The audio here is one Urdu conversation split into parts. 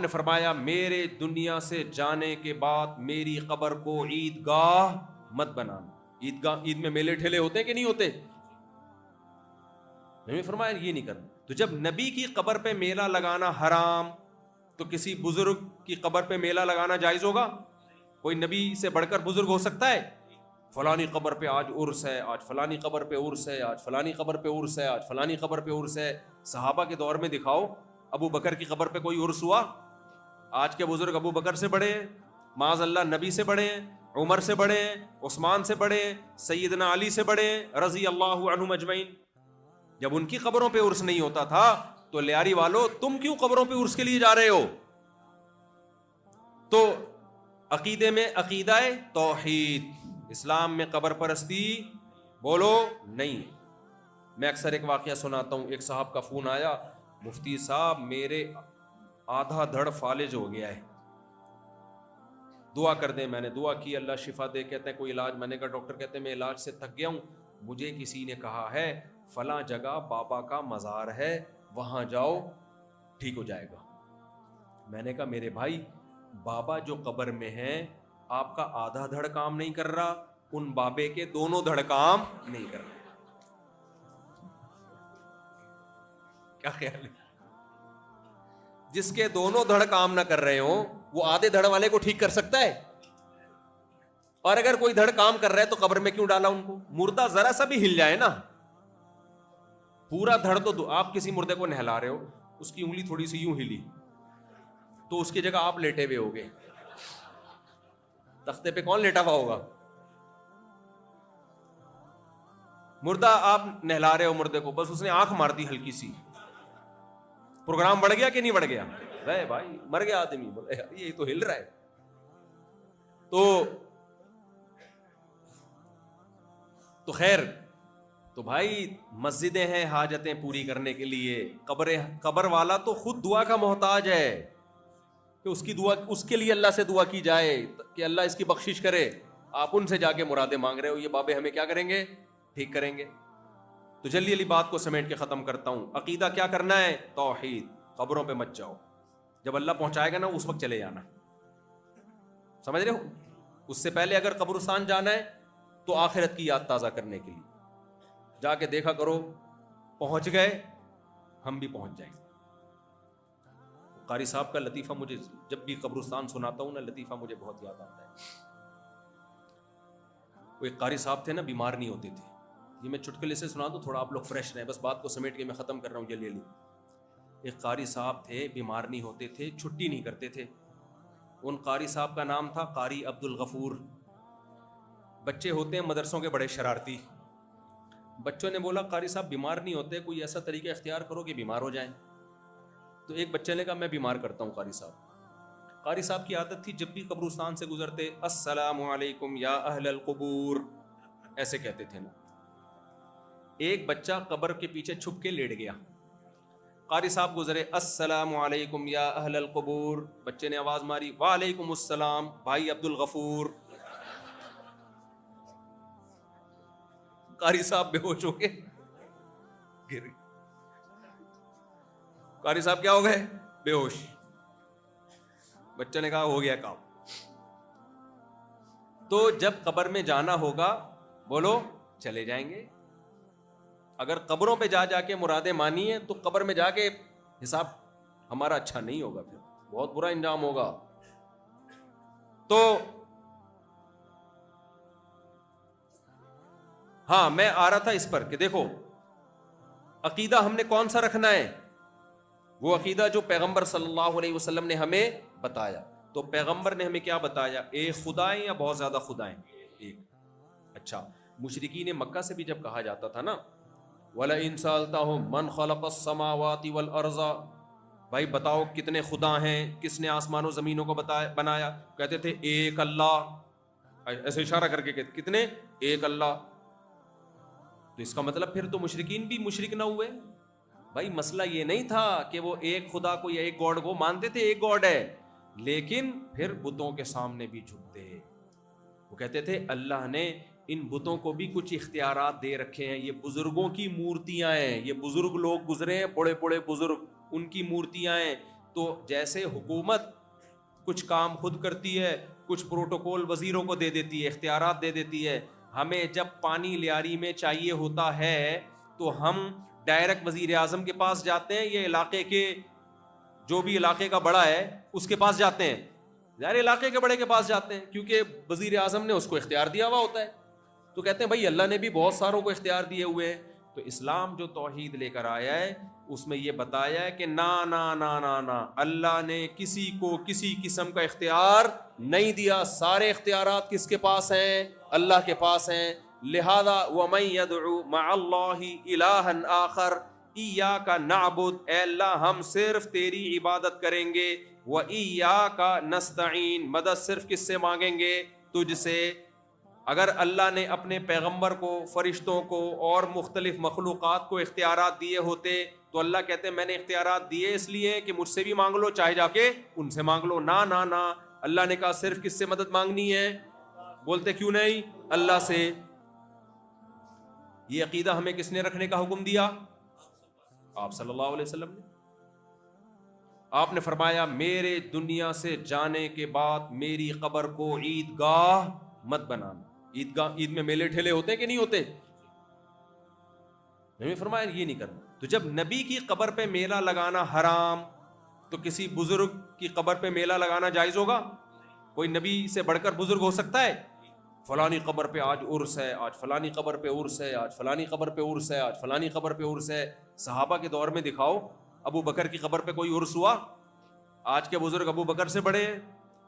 نے فرمایا میرے دنیا سے جانے کے بعد میری قبر کو عیدگاہ مت بنانا. عید میں میلے ٹھیلے ہوتے ہیں کہ نہیں ہوتے؟ نبی نے فرمایا یہ نہیں کرنا. تو جب نبی کی قبر پہ میلہ لگانا حرام تو کسی بزرگ کی قبر پہ میلہ لگانا جائز ہوگا؟ کوئی نبی سے بڑھ کر بزرگ ہو سکتا ہے؟ فلانی قبر پہ آج عرس ہے، آج فلانی قبر پہ عرس ہے، آج فلانی قبر پہ عرس ہے، آج فلانی قبر پہ عرس ہے. صحابہ کے دور میں دکھاؤ ابو بکر کی قبر پہ کوئی عرس ہوا؟ آج کے بزرگ ابو بکر سے بڑے ہیں، معاذ اللہ نبی سے بڑے ہیں، عمر سے بڑے ہیں، عثمان سے بڑے ہیں، سیدنا علی سے بڑے ہیں رضی اللہ عنہم اجمعین. جب ان کی قبروں پہ عرس نہیں ہوتا تھا تو لیاری والو تم کیوں قبروں پہ عرس کے لیے جا رہے ہو؟ تو عقیدے میں عقیدہ توحید، اسلام میں قبر پرستی بولو نہیں. میں اکثر ایک واقعہ سناتا ہوں. ایک صاحب کا فون آیا، مفتی صاحب میرے آدھا دھڑ فالج ہو گیا ہے، دعا کر دیں. میں نے دعا کی، اللہ شفا دے. کہتے ہیں کوئی علاج؟ میں نے کہا ڈاکٹر کہتے ہیں میں علاج سے تھک گیا ہوں، مجھے کسی نے کہا ہے فلاں جگہ بابا کا مزار ہے وہاں جاؤ ٹھیک ہو جائے گا. میں نے کہا میرے بھائی بابا جو قبر میں ہیں آپ کا آدھا دھڑ کام نہیں کر رہا، ان بابے کے دونوں دھڑ کام نہیں کر رہے. کیا خیال ہے؟ جس کے دونوں دھڑ کام نہ کر رہے ہوں وہ آدھے دھڑ والے کو ٹھیک کر سکتا ہے؟ اور اگر کوئی دھڑ کام کر رہا ہے تو قبر میں کیوں ڈالا ان کو؟ مردہ ذرا سا بھی ہل جائے نا، پورا دھڑ تو آپ کسی مردے کو نہلا رہے ہو، اس کی انگلی تھوڑی سی یوں ہلی تو اس کی جگہ آپ لیٹے ہوئے ہوگے، تختے پہ کون لیٹا ہوا ہوگا؟ مردہ آپ نہلا رہے ہو مردے کو، بس اس نے آنکھ مار دی ہلکی سی، پروگرام بڑھ گیا کہ نہیں بڑھ گیا؟ بھائی مر گیا آدمی، یہ تو ہل رہا ہے. تو خیر، تو بھائی مسجدیں ہیں حاجتیں پوری کرنے کے لیے، قبر والا تو خود دعا کا محتاج ہے کہ اس کی دعا، اس کے لیے اللہ سے دعا کی جائے کہ اللہ اس کی بخشش کرے. آپ ان سے جا کے مرادیں مانگ رہے ہو، یہ بابے ہمیں کیا کریں گے؟ ٹھیک کریں گے. تو جلدی جلدی بات کو سمیٹ کے ختم کرتا ہوں. عقیدہ کیا کرنا ہے؟ توحید. قبروں پہ مت جاؤ، جب اللہ پہنچائے گا نا اس وقت چلے جانا. سمجھ رہے ہو؟ اس سے پہلے اگر قبرستان جانا ہے تو آخرت کی یاد تازہ کرنے کے لیے جا کے دیکھا کرو پہنچ گئے ہم بھی پہنچ جائیں گے. قاری صاحب کا لطیفہ مجھے جب بھی قبرستان سناتا ہوں نا، لطیفہ مجھے بہت یاد آتا ہے. وہ ایک قاری صاحب تھے نا، بیمار نہیں ہوتے تھے. یہ میں چٹکلے سے سنا دوں تھوڑا آپ لوگ فریش رہیں، بس بات کو سمیٹ کے میں ختم کر رہا ہوں جلدی جلدی. ایک قاری صاحب تھے، بیمار نہیں ہوتے تھے، چھٹی نہیں کرتے تھے. ان قاری صاحب کا نام تھا قاری عبد الغفور. بچے ہوتے ہیں مدرسوں کے بڑے شرارتی. بچوں نے بولا قاری صاحب بیمار نہیں ہوتے، کوئی ایسا طریقہ اختیار کرو کہ بیمار ہو جائیں. تو ایک بچے نے کہا میں بیمار کرتا ہوں قاری صاحب. قاری صاحب کی عادت تھی جب بھی قبرستان سے گزرتے السلام علیکم یا اہل القبور ایسے کہتے تھے نا. ایک بچہ قبر کے پیچھے چھپ کے لیٹ گیا. قاری صاحب گزرے السلام علیکم یا اہل القبور، بچے نے آواز ماری وعلیکم السلام بھائی عبد الغفور. قاری صاحب بے ہوش ہو کے گر گئے. قاری صاحب کیا ہو گئے؟ بے ہوش. بچے نے کہا ہو گیا کام. تو جب قبر میں جانا ہوگا بولو چلے جائیں گے. اگر قبروں پہ جا کے مرادیں مانی ہیں تو قبر میں جا کے حساب ہمارا اچھا نہیں ہوگا، پھر بہت برا انجام ہوگا. تو ہاں میں آ رہا تھا اس پر کہ دیکھو عقیدہ ہم نے کون سا رکھنا ہے؟ وہ عقیدہ جو پیغمبر صلی اللہ علیہ وسلم نے ہمیں بتایا. تو پیغمبر نے ہمیں کیا بتایا؟ ایک خدا ہے یا بہت زیادہ خدا ہیں؟ ایک. اچھا، مشرکین مکہ سے بھی جب کہا جاتا تھا نا وَلَئِن سَأَلْتَهُم مَّنْ خَلَقَ السَّمَاوَاتِ وَالْأَرْضَ، بھائی بتاؤ کتنے خدا ہیں، کس نے آسمان و زمینوں کو بنایا؟ کہتے تھے ایک اللہ، ایسے اشارہ کر کے کہتے کتنے؟ ایک اللہ. تو اس کا مطلب پھر تو مشرکین بھی مشرک نہ ہوئے. بھائی مسئلہ یہ نہیں تھا کہ وہ ایک خدا کو یا ایک گاڈ کو مانتے تھے ایک گاڈ ہے، لیکن پھر بتوں کے سامنے بھی جھکتے. وہ کہتے تھے اللہ نے ان بتوں کو بھی کچھ اختیارات دے رکھے ہیں، یہ بزرگوں کی مورتیاں ہیں، یہ بزرگ لوگ گزرے ہیں، بڑے بڑے بزرگ، ان کی مورتیاں ہیں، تو جیسے حکومت کچھ کام خود کرتی ہے, کچھ پروٹوکول وزیروں کو دے دیتی ہے, اختیارات دے دیتی ہے, ہمیں جب پانی لیاری میں چاہیے ہوتا ہے تو ہم ڈائریکٹ وزیر اعظم کے پاس جاتے ہیں یا علاقے کے جو بھی علاقے کا بڑا ہے اس کے پاس جاتے ہیں؟ ظاہر علاقے کے بڑے کے پاس جاتے ہیں, کیونکہ وزیر اعظم نے اس کو اختیار دیا ہوا ہوتا ہے. تو کہتے ہیں بھائی اللہ نے بھی بہت ساروں کو اختیار دیے ہوئے ہیں. تو اسلام جو توحید لے کر آیا ہے اس میں یہ بتایا ہے کہ نا نا نا نا نا, اللہ نے کسی کو کسی قسم کا اختیار نہیں دیا, سارے اختیارات کس کے پاس ہیں؟ اللہ کے پاس ہیں. لہذا وَمَن يَدْعُ مَعَ اللَّهِ إِلَٰهًا آخر إِيَّاكَ نَعْبُدُ, اے اللہ ہم صرف تیری عبادت کریں گے, وَإِيَّاكَ نَسْتَعِينُ, مدد صرف کس سے مانگیں گے؟ تجھ سے. اگر اللہ نے اپنے پیغمبر کو, فرشتوں کو اور مختلف مخلوقات کو اختیارات دیے ہوتے تو اللہ کہتے ہیں میں نے اختیارات دیے اس لیے کہ مجھ سے بھی مانگ لو, چاہے جا کے ان سے مانگ لو. نا نا نا, اللہ نے کہا صرف کس سے مدد مانگنی ہے؟ بولتے کیوں نہیں؟ اللہ سے. یہ عقیدہ ہمیں کس نے رکھنے کا حکم دیا؟ آپ صلی اللہ علیہ وسلم نے. آپ نے فرمایا میرے دنیا سے جانے کے بعد میری قبر کو عیدگاہ مت بنانا. عید میں میلے ٹھیلے ہوتے ہیں کہ نہیں ہوتے؟ نبی فرمایا یہ نہیں کرنا. تو جب نبی کی قبر پہ میلہ لگانا حرام تو کسی بزرگ کی قبر پہ میلہ لگانا جائز ہوگا؟ کوئی نبی سے بڑھ کر بزرگ ہو سکتا ہے؟ فلانی قبر پہ آج عرس ہے, آج فلانی قبر پہ عرس ہے, آج فلانی قبر پہ عرس ہے, آج فلانی قبر پہ عرس ہے. صحابہ کے دور میں دکھاؤ ابو بکر کی قبر پہ کوئی عرس ہوا؟ آج کے بزرگ ابو بکر سے بڑے ہیں,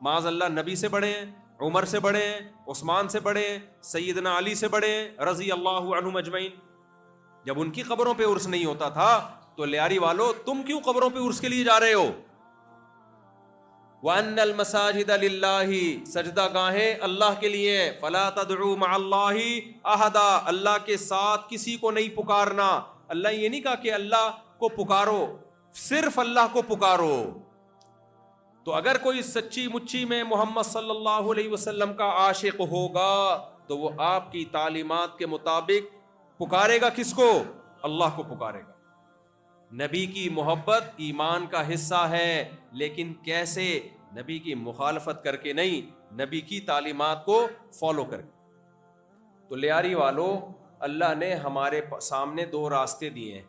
معاذ اللہ نبی سے بڑے ہیں, عمر سے بڑے ہیں, عثمان سے بڑے ہیں, سیدنا علی سے بڑے ہیں رضی اللہ عنہم اجمعین. جب ان کی قبروں پہ عرس نہیں ہوتا تھا تو لیاری والو تم کیوں قبروں پہ عرس کے لیے جا رہے ہو؟ وَأَنَّ الْمَسَاجِدَ لِلَّهِ, سجدہ گاہیں اللہ کے لیے, فَلَا تَدْعُوا مَعَ اللَّهِ أَحَدًا, اللہ کے ساتھ کسی کو نہیں پکارنا. اللہ یہ نہیں کہا کہ اللہ کو پکارو, صرف اللہ کو پکارو. تو اگر کوئی سچی مچی میں محمد صلی اللہ علیہ وسلم کا عاشق ہوگا تو وہ آپ کی تعلیمات کے مطابق پکارے گا کس کو؟ اللہ کو پکارے گا. نبی کی محبت ایمان کا حصہ ہے, لیکن کیسے؟ نبی کی مخالفت کر کے نہیں, نبی کی تعلیمات کو فالو کر کے. تو لیاری والو اللہ نے ہمارے سامنے دو راستے دیے ہیں,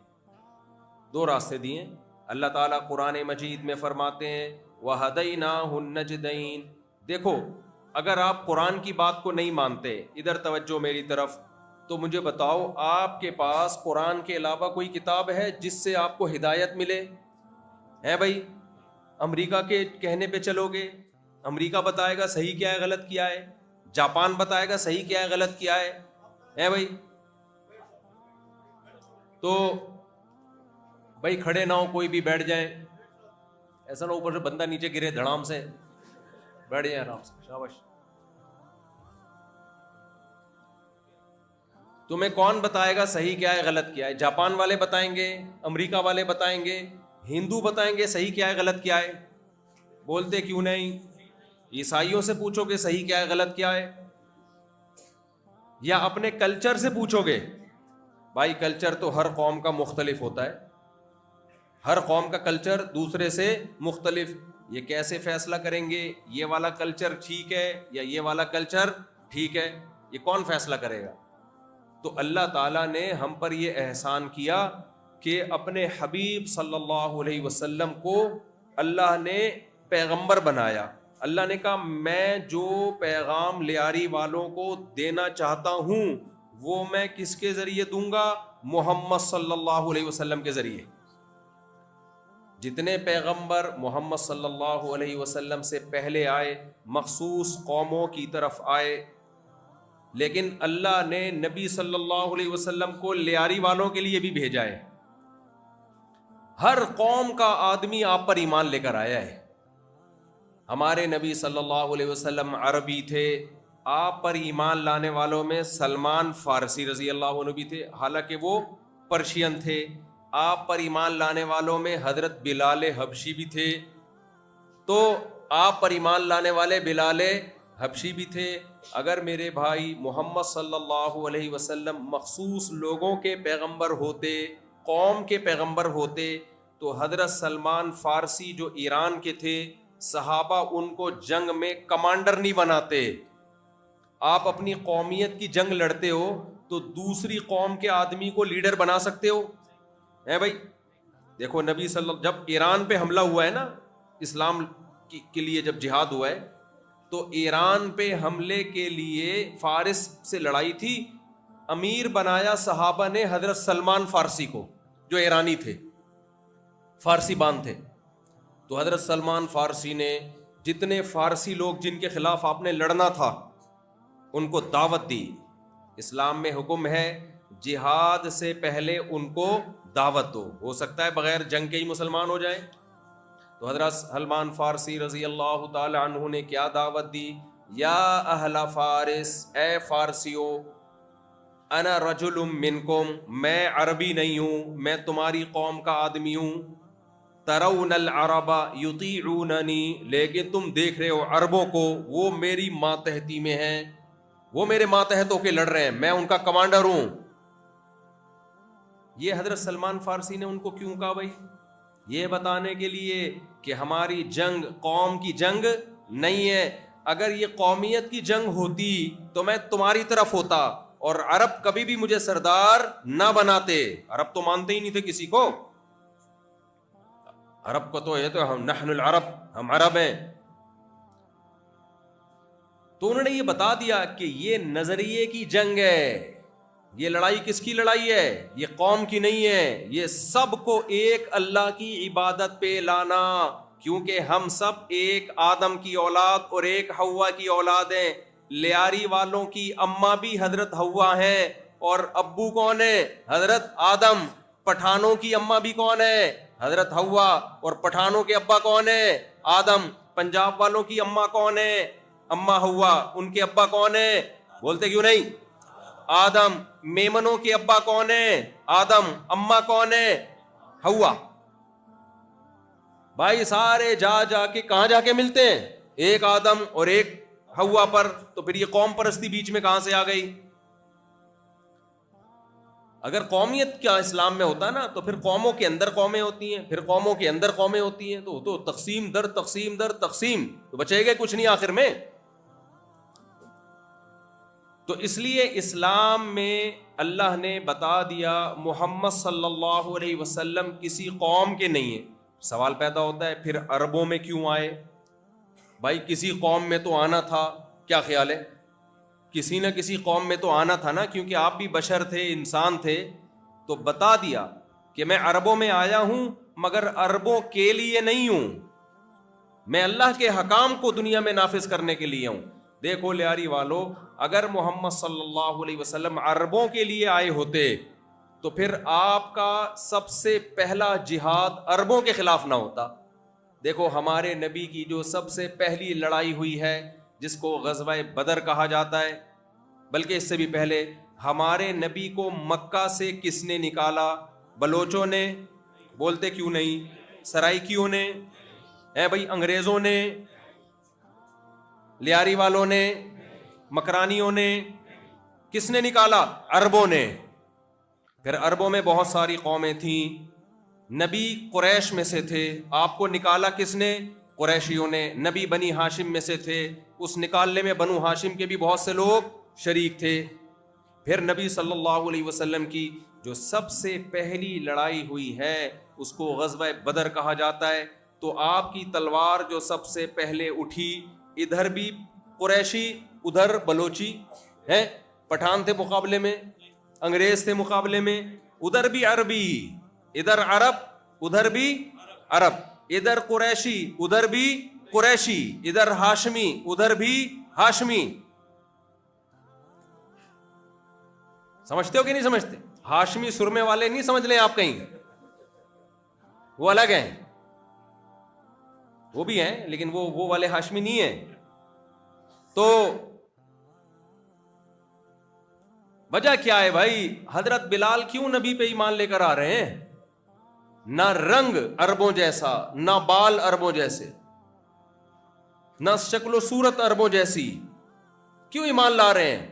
دو راستے دیے ہیں. اللہ تعالیٰ قرآن مجید میں فرماتے ہیں وَهَدَيْنَاهُ النَّجْدَيْنِ. دیکھو اگر آپ قرآن کی بات کو نہیں مانتے, ادھر توجہ میری طرف, تو مجھے بتاؤ آپ کے پاس قرآن کے علاوہ کوئی کتاب ہے جس سے آپ کو ہدایت ملے؟ ہے بھائی؟ امریکہ کے کہنے پہ چلو گے, امریکہ بتائے گا صحیح کیا ہے غلط کیا ہے, جاپان بتائے گا صحیح کیا ہے غلط کیا ہے بھائی؟ تو بھائی کھڑے نہ ہو, کوئی بھی بیٹھ جائیں, ایسا نہ اوپر سے بندہ نیچے گرے دھڑام سے, بیٹھ جائیں آرام سے, شاباش. تمہیں کون بتائے گا صحیح کیا ہے غلط کیا ہے؟ جاپان والے بتائیں گے, امریکہ والے بتائیں گے, ہندو بتائیں گے صحیح کیا ہے غلط کیا ہے؟ بولتے کیوں نہیں؟ عیسائیوں سے پوچھو گے صحیح کیا ہے غلط کیا ہے, یا اپنے کلچر سے پوچھو گے؟ بھائی کلچر تو ہر قوم کا مختلف ہوتا ہے, ہر قوم کا کلچر دوسرے سے مختلف. یہ کیسے فیصلہ کریں گے یہ والا کلچر ٹھیک ہے یا یہ والا کلچر ٹھیک ہے؟ یہ کون فیصلہ کرے گا؟ تو اللہ تعالیٰ نے ہم پر یہ احسان کیا کہ اپنے حبیب صلی اللہ علیہ وسلم کو اللہ نے پیغمبر بنایا. اللہ نے کہا میں جو پیغام لیاری والوں کو دینا چاہتا ہوں وہ میں کس کے ذریعے دوں گا؟ محمد صلی اللہ علیہ وسلم کے ذریعے. جتنے پیغمبر محمد صلی اللہ علیہ وسلم سے پہلے آئے مخصوص قوموں کی طرف آئے, لیکن اللہ نے نبی صلی اللہ علیہ وسلم کو لیاری والوں کے لیے بھی بھیجا ہے. ہر قوم کا آدمی آپ پر ایمان لے کر آیا ہے. ہمارے نبی صلی اللہ علیہ وسلم عربی تھے, آپ پر ایمان لانے والوں میں سلمان فارسی رضی اللہ عنہ بھی تھے, حالانکہ وہ پرشین تھے. آپ پر ایمان لانے والوں میں حضرت بلال حبشی بھی تھے, تو آپ پر ایمان لانے والے بلال حبشی بھی تھے. اگر میرے بھائی محمد صلی اللہ علیہ وسلم مخصوص لوگوں کے پیغمبر ہوتے, قوم کے پیغمبر ہوتے, تو حضرت سلمان فارسی جو ایران کے تھے، صحابہ ان کو جنگ میں کمانڈر نہیں بناتے. آپ اپنی قومیت کی جنگ لڑتے ہو تو دوسری قوم کے آدمی کو لیڈر بنا سکتے ہو بھائی. دیکھو نبی صلی اللہ، جب ایران پہ حملہ ہوا ہے نا، اسلام کے لیے جب جہاد ہوا ہے، تو ایران پہ حملے کے لیے فارس سے لڑائی تھی، امیر بنایا صحابہ نے حضرت سلمان فارسی کو، جو ایرانی تھے، فارسی بان تھے. تو حضرت سلمان فارسی نے جتنے فارسی لوگ جن کے خلاف آپ نے لڑنا تھا ان کو دعوت دی. اسلام میں حکم ہے جہاد سے پہلے ان کو دعوت دو، ہو سکتا ہے بغیر جنگ کے ہی مسلمان ہو جائیں. تو حضرت سلمان فارسی رضی اللہ تعالی عنہ نے کیا دعوت دی؟ یا اہل فارس، اے فارسیو، انا رجل منکم، میں عربی نہیں ہوں، میں تمہاری قوم کا آدمی ہوں. ترون العرب یطیعوننی، لیکن تم دیکھ رہے ہو عربوں کو، وہ میری ماتحتی میں ہیں، وہ میرے ماتحت ہو کے لڑ رہے ہیں، میں ان کا کمانڈر ہوں. یہ حضرت سلمان فارسی نے ان کو کیوں کہا بھائی؟ یہ بتانے کے لیے کہ ہماری جنگ قوم کی جنگ نہیں ہے. اگر یہ قومیت کی جنگ ہوتی تو میں تمہاری طرف ہوتا، اور عرب کبھی بھی مجھے سردار نہ بناتے. عرب تو مانتے ہی نہیں تھے کسی کو. عرب کو تو یہ تو ہم نحن العرب، ہم عرب ہیں. تو انہوں نے یہ بتا دیا کہ یہ نظریے کی جنگ ہے، یہ لڑائی کس کی لڑائی ہے؟ یہ قوم کی نہیں ہے، یہ سب کو ایک اللہ کی عبادت پہ لانا. کیونکہ ہم سب ایک آدم کی اولاد اور ایک حوا کی اولاد ہیں. لیاری والوں کی اماں بھی حضرت حوا ہیں، اور ابو کون ہے؟ حضرت آدم. پٹھانوں کی اماں بھی کون ہے؟ حضرت حوا. اور پٹھانوں کے ابا کون ہے؟ آدم. پنجاب والوں کی اماں کون ہے؟ اماں حوا. ان کے ابا کون ہے؟ بولتے کیوں نہیں؟ آدم. میمنوں کے ابا کون ہے؟ آدم. اماں کون ہے؟ حوا. بھائی سارے جا کے کہاں جا کے ملتے ہیں؟ ایک آدم اور ایک حوا پر. تو پھر یہ قوم پرستی بیچ میں کہاں سے آ گئی؟ اگر قومیت کیا اسلام میں ہوتا نا، تو پھر قوموں کے اندر قومیں ہوتی ہیں، پھر قوموں کے اندر قومیں ہوتی ہیں، تو تقسیم در تقسیم در تقسیم، تو بچے گا کچھ نہیں آخر میں. تو اس لیے اسلام میں اللہ نے بتا دیا محمد صلی اللہ علیہ وسلم کسی قوم کے نہیں ہیں. سوال پیدا ہوتا ہے پھر عربوں میں کیوں آئے؟ بھائی کسی قوم میں تو آنا تھا، کیا خیال ہے؟ کسی نہ کسی قوم میں تو آنا تھا نا، کیونکہ آپ بھی بشر تھے، انسان تھے. تو بتا دیا کہ میں عربوں میں آیا ہوں، مگر عربوں کے لیے نہیں ہوں، میں اللہ کے حکام کو دنیا میں نافذ کرنے کے لیے ہوں. دیکھو لیاری والو، اگر محمد صلی اللہ علیہ وسلم عربوں کے لیے آئے ہوتے تو پھر آپ کا سب سے پہلا جہاد عربوں کے خلاف نہ ہوتا. دیکھو ہمارے نبی کی جو سب سے پہلی لڑائی ہوئی ہے، جس کو غزوہ بدر کہا جاتا ہے، بلکہ اس سے بھی پہلے، ہمارے نبی کو مکہ سے کس نے نکالا؟ بلوچوں نے. بولتے کیوں نہیں؟ سرائیکیوں نے، بھائی انگریزوں نے، لیاری والوں نے، مکرانیوں نے. کس نے نکالا؟ عربوں نے. پھر عربوں میں بہت ساری قومیں تھیں، نبی قریش میں سے تھے، آپ کو نکالا کس نے؟ قریشیوں نے. نبی بنی ہاشم میں سے تھے، اس نکالنے میں بنو ہاشم کے بھی بہت سے لوگ شریک تھے. پھر نبی صلی اللہ علیہ وسلم کی جو سب سے پہلی لڑائی ہوئی ہے اس کو غزوہ بدر کہا جاتا ہے. تو آپ کی تلوار جو سب سے پہلے اٹھی، ادھر بھی قریشی ادھر بلوچی ہے، پٹھان تھے مقابلے میں، انگریز تھے مقابلے میں، ادھر بھی عربی، ادھر عرب ادھر بھی عرب، ادھر قریشی ادھر بھی قریشی، ادھر ہاشمی ادھر بھی ہاشمی. سمجھتے ہو کہ نہیں سمجھتے؟ ہاشمی سرمے والے نہیں سمجھ لیں آپ کہیں، وہ الگ ہیں، وہ بھی ہیں لیکن وہ والے ہاشمی نہیں ہیں. تو وجہ کیا ہے بھائی؟ حضرت بلال کیوں نبی پہ ایمان لے کر آ رہے ہیں؟ نہ رنگ عربوں جیسا، نہ بال عربوں جیسے، نہ شکل و صورت عربوں جیسی، کیوں ایمان لا رہے ہیں؟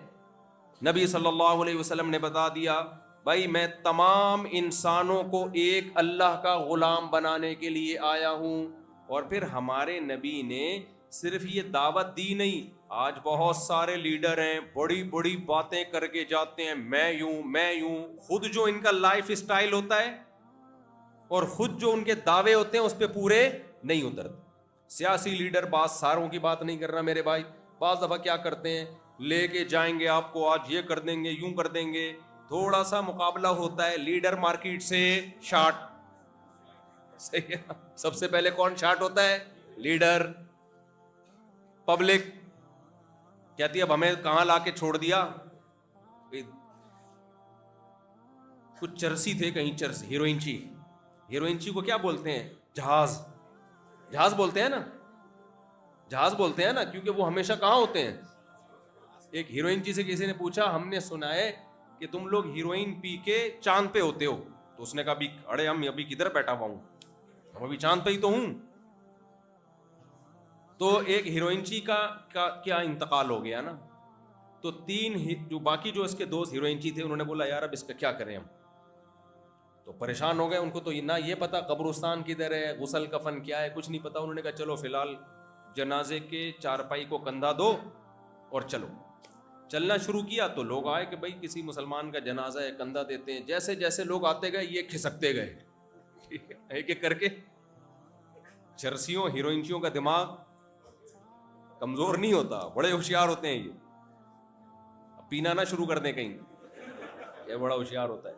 نبی صلی اللہ علیہ وسلم نے بتا دیا بھائی میں تمام انسانوں کو ایک اللہ کا غلام بنانے کے لیے آیا ہوں. اور پھر ہمارے نبی نے صرف یہ دعوت دی نہیں. آج بہت سارے لیڈر ہیں, بڑی بڑی باتیں کر کے جاتے ہیں, میں یوں, خود جو ان کا لائف اسٹائل ہوتا ہے اور خود جو ان کے دعوے ہوتے ہیں اس پہ پورے نہیں اترتے. سیاسی لیڈر, بعض ساروں کی بات نہیں کر رہا میرے بھائی, بعض دفعہ کیا کرتے ہیں, لے کے جائیں گے آپ کو, آج یہ کر دیں گے, یوں کر دیں گے. تھوڑا سا مقابلہ ہوتا ہے, لیڈر مارکیٹ سے شارٹ. صحیح ہے, سب سے پہلے کون شارٹ ہوتا ہے؟ لیڈر. پبلک کہتی ہے اب ہمیں کہاں لا کے چھوڑ دیا. کچھ چرسی تھے کہیں, ہیروئنچی کو کیا بولتے ہیں؟ جہاز بولتے ہیں نا, جہاز بولتے ہیں نا, کیونکہ وہ ہمیشہ کہاں ہوتے ہیں. ایک ہیروئنچی سے کسی نے پوچھا, ہم نے سنا ہے کہ تم لوگ ہیروئن پی کے چاند پہ ہوتے ہو. تو اس نے کہا ارے ہم ابھی کدھر بیٹھا ہوا ہوں, ہم ابھی چاند پہ ہی تو ہوں. تو ایک ہیروئنچی کا کیا انتقال ہو گیا نا. تو جو باقی جو اس کے دوست ہیروئنچی تھے, انہوں نے بولا یار اب اس کا کیا کریں ہم. تو پریشان ہو گئے, ان کو تو نہ یہ پتا قبرستان کدھر ہے, غسل کفن کیا ہے, کچھ نہیں پتا. انہوں نے کہا چلو فی الحال جنازے کے چارپائی کو کندھا دو اور چلو. چلنا شروع کیا تو لوگ آئے کہ بھائی کسی مسلمان کا جنازہ ہے, کندھا دیتے ہیں. جیسے جیسے لوگ آتے گئے یہ کھسکتے گئے ایک ایک کر کے. چرسیوں ہیروئنچیوں کا دماغ کمزور نہیں ہوتا, بڑے ہوشیار ہوتے ہیں. یہ پینا نہ شروع کر دیں کہیں, یہ بڑا ہوشیار ہوتا ہے.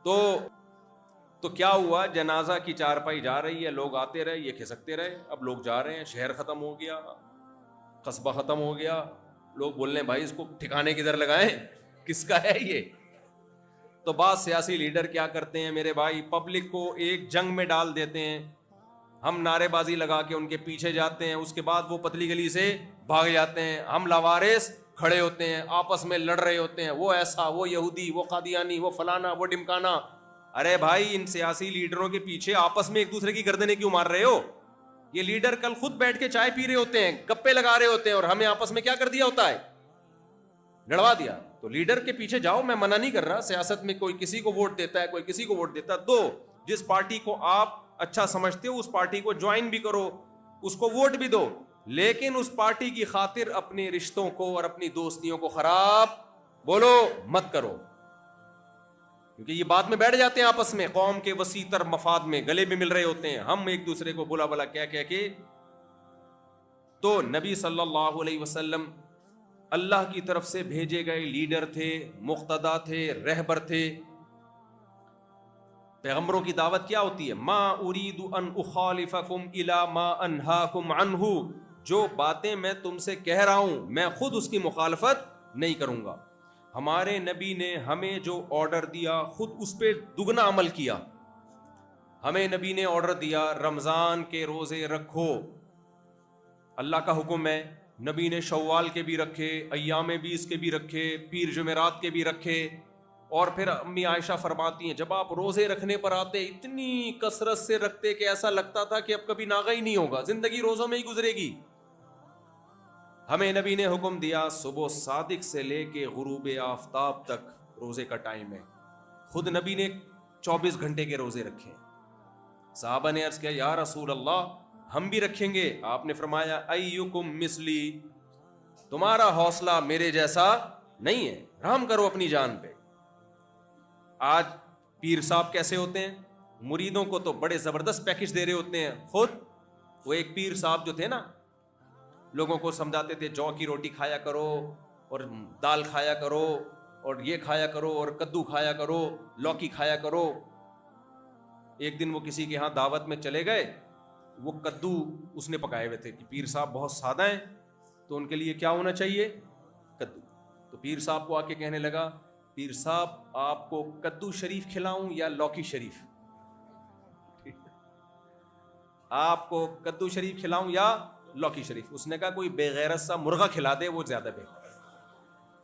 تو کیا ہوا, جنازہ کی چارپائی جا رہی ہے, لوگ آتے رہے, یہ کھسکتے رہے. اب لوگ جا رہے ہیں, شہر ختم ہو گیا, قصبہ ختم ہو گیا. لوگ بول رہے ہیں بھائی اس کو ٹھکانے کدھر لگائیں, کس کا ہے یہ. تو بعض سیاسی لیڈر کیا کرتے ہیں میرے بھائی, پبلک کو ایک جنگ میں ڈال دیتے ہیں. ہم نعرے بازی لگا کے ان کے پیچھے جاتے ہیں, اس کے بعد وہ پتلی گلی سے بھاگ جاتے ہیں. ہم لاوارث کھڑے ہوتے ہیں, آپس میں لڑ رہے ہوتے ہیں, وہ ایسا, وہ یہودی, وہ قادیانی, وہ فلانا, وہ ڈمکانا. ارے بھائی ان سیاسی لیڈروں کے پیچھے آپس میں ایک دوسرے کی گردنیں کیوں مار رہے ہو؟ یہ لیڈر کل خود بیٹھ کے چائے پی رہے ہوتے ہیں, گپے لگا رہے ہوتے ہیں, اور ہمیں آپس میں کیا کر دیا ہوتا ہے, لڑوا دیا. تو لیڈر کے پیچھے جاؤ, میں منع نہیں کر رہا. سیاست میں کوئی کسی کو ووٹ دیتا ہے, کوئی کسی کو ووٹ دیتا ہے, دو. جس پارٹی کو آپ اچھا سمجھتے ہو اس پارٹی کو جوائن بھی کرو, اس کو ووٹ بھی دو, لیکن اس پارٹی کی خاطر اپنے رشتوں کو اور اپنی دوستیوں کو خراب بولو مت کرو. کیونکہ یہ بعد میں بیٹھ جاتے ہیں آپس میں, قوم کے وسیع تر مفاد میں گلے بھی مل رہے ہوتے ہیں. ہم ایک دوسرے کو بلا بلا کہہ کے. تو نبی صلی اللہ علیہ وسلم اللہ کی طرف سے بھیجے گئے لیڈر تھے, مقتدا تھے, رہبر تھے. پیغمبروں کی دعوت کیا ہوتی ہے؟ ما اريد ان اخالفکم الی ما انہاکم عنہ, جو باتیں میں تم سے کہہ رہا ہوں میں خود اس کی مخالفت نہیں کروں گا. ہمارے نبی نے ہمیں جو آرڈر دیا خود اس پہ دگنا عمل کیا. ہمیں نبی نے آرڈر دیا رمضان کے روزے رکھو, اللہ کا حکم ہے. نبی نے شوال کے بھی رکھے, ایام 20 کے بھی رکھے, پیر جمعرات کے بھی رکھے. اور پھر امی عائشہ فرماتی ہیں جب آپ روزے رکھنے پر آتے اتنی کثرت سے رکھتے کہ ایسا لگتا تھا کہ اب کبھی ناغہ ہی نہیں ہوگا, زندگی روزوں میں ہی گزرے گی. ہمیں نبی نے حکم دیا صبح صادق سے لے کے غروب آفتاب تک روزے کا ٹائم ہے. خود نبی نے 24 گھنٹے کے روزے رکھے. صحابہ نے عرض کیا یا رسول اللہ ہم بھی رکھیں گے. آپ نے فرمایا ایکم مثلی, تمہارا حوصلہ میرے جیسا نہیں ہے, رحم کرو اپنی جان پہ. آج پیر صاحب کیسے ہوتے ہیں, مریدوں کو تو بڑے زبردست پیکج دے رہے ہوتے ہیں. خود وہ ایک پیر صاحب جو تھے نا, لوگوں کو سمجھاتے تھے جو کی روٹی کھایا کرو اور دال کھایا کرو اور یہ کھایا کرو اور کدو کھایا کرو, لوکی کھایا کرو. ایک دن وہ کسی کے ہاں دعوت میں چلے گئے, وہ کدو اس نے پکائے ہوئے تھے کہ پیر صاحب بہت سادہ ہیں تو ان کے لیے کیا ہونا چاہیے, کدو. تو پیر صاحب کو آ کے کہنے لگا پیر صاحب آپ کو کدو شریف کھلاؤں یا لوکی شریف, آپ کو کدو شریف کھلاؤں یا لوکی شریف. اس نے کہا کوئی بے غیرت سا مرغا کھلا دے وہ زیادہ بہتر,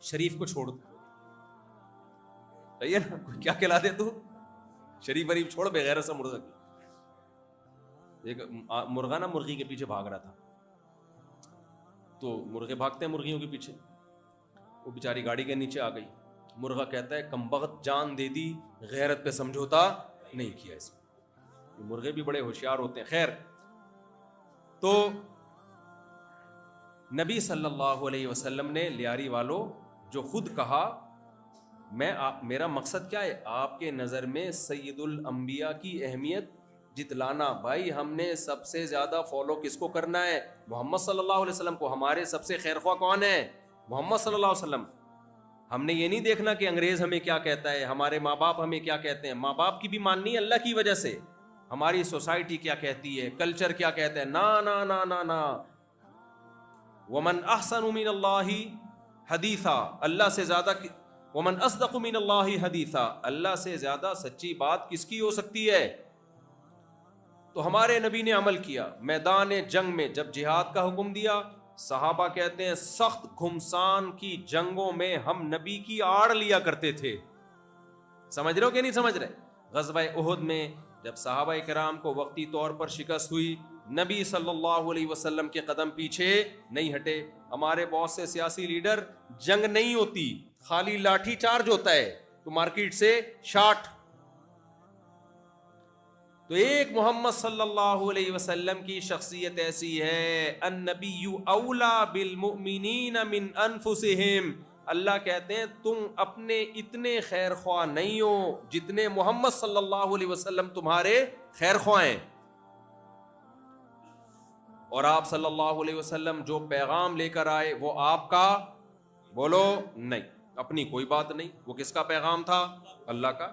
شریف کو چھوڑ دو. صحیح ہے نا, کوئی کیا کھلا دے تو, شریف وریف چھوڑ, بے غیرت سا مرغا. ایک مرغا نا مرغی کے پیچھے بھاگ رہا تھا, تو مرغے بھاگتے ہیں مرغیوں کے پیچھے, وہ بیچاری گاڑی کے نیچے آ گئی. مرغا کہتا ہے کمبخت جان دے دی, غیرت پہ سمجھوتا نہیں کیا اس میں. مرغے بھی بڑے ہوشیار ہوتے ہیں. خیر, تو نبی صلی اللہ علیہ وسلم نے لیاری والو جو خود کہا, میرا مقصد کیا ہے, آپ کے نظر میں سید الانبیاء کی اہمیت جتلانا. بھائی ہم نے سب سے زیادہ فالو کس کو کرنا ہے؟ محمد صلی اللہ علیہ وسلم کو. ہمارے سب سے خیر خواہ کون ہے؟ محمد صلی اللہ علیہ وسلم. ہم نے یہ نہیں دیکھنا کہ انگریز ہمیں کیا کہتا ہے, ہمارے ماں باپ ہمیں کیا کہتے ہیں. ماں باپ کی بھی ماننی ہے اللہ کی وجہ سے. ہماری سوسائٹی کیا کہتی ہے, کلچر کیا کہتا ہے, نا نا نا نا نا. ومن احسن من اللہ حدیثا, اللہ سے زیادہ, ومن اصدق من اللہ حدیثا, اللہ سے زیادہ سچی بات کس کی ہو سکتی ہے؟ تو ہمارے نبی نے عمل کیا. میدان جنگ میں جب جہاد کا حکم دیا, صحابہ کہتے ہیں سخت گھمسان کی جنگوں میں ہم نبی کی آڑ لیا کرتے تھے. سمجھ رہے ہو کہ نہیں سمجھ رہے؟ غزوہ احد میں جب صحابہ کرام کو وقتی طور پر شکست ہوئی, نبی صلی اللہ علیہ وسلم کے قدم پیچھے نہیں ہٹے. ہمارے بہت سے سیاسی لیڈر, جنگ نہیں ہوتی, خالی لاٹھی چارج ہوتا ہے, تو مارکیٹ سے شاٹ. تو ایک محمد صلی اللہ علیہ وسلم کی شخصیت ایسی ہے, النبی اولا بالمؤمنین من انفسہم. اللہ کہتے ہیں تم اپنے اتنے خیر خواہ نہیں ہو جتنے محمد صلی اللہ علیہ وسلم تمہارے خیر خواہ ہیں. اور آپ صلی اللہ علیہ وسلم جو پیغام لے کر آئے وہ آپ کا, بولو نہیں, اپنی کوئی بات نہیں. وہ کس کا پیغام تھا؟ اللہ کا.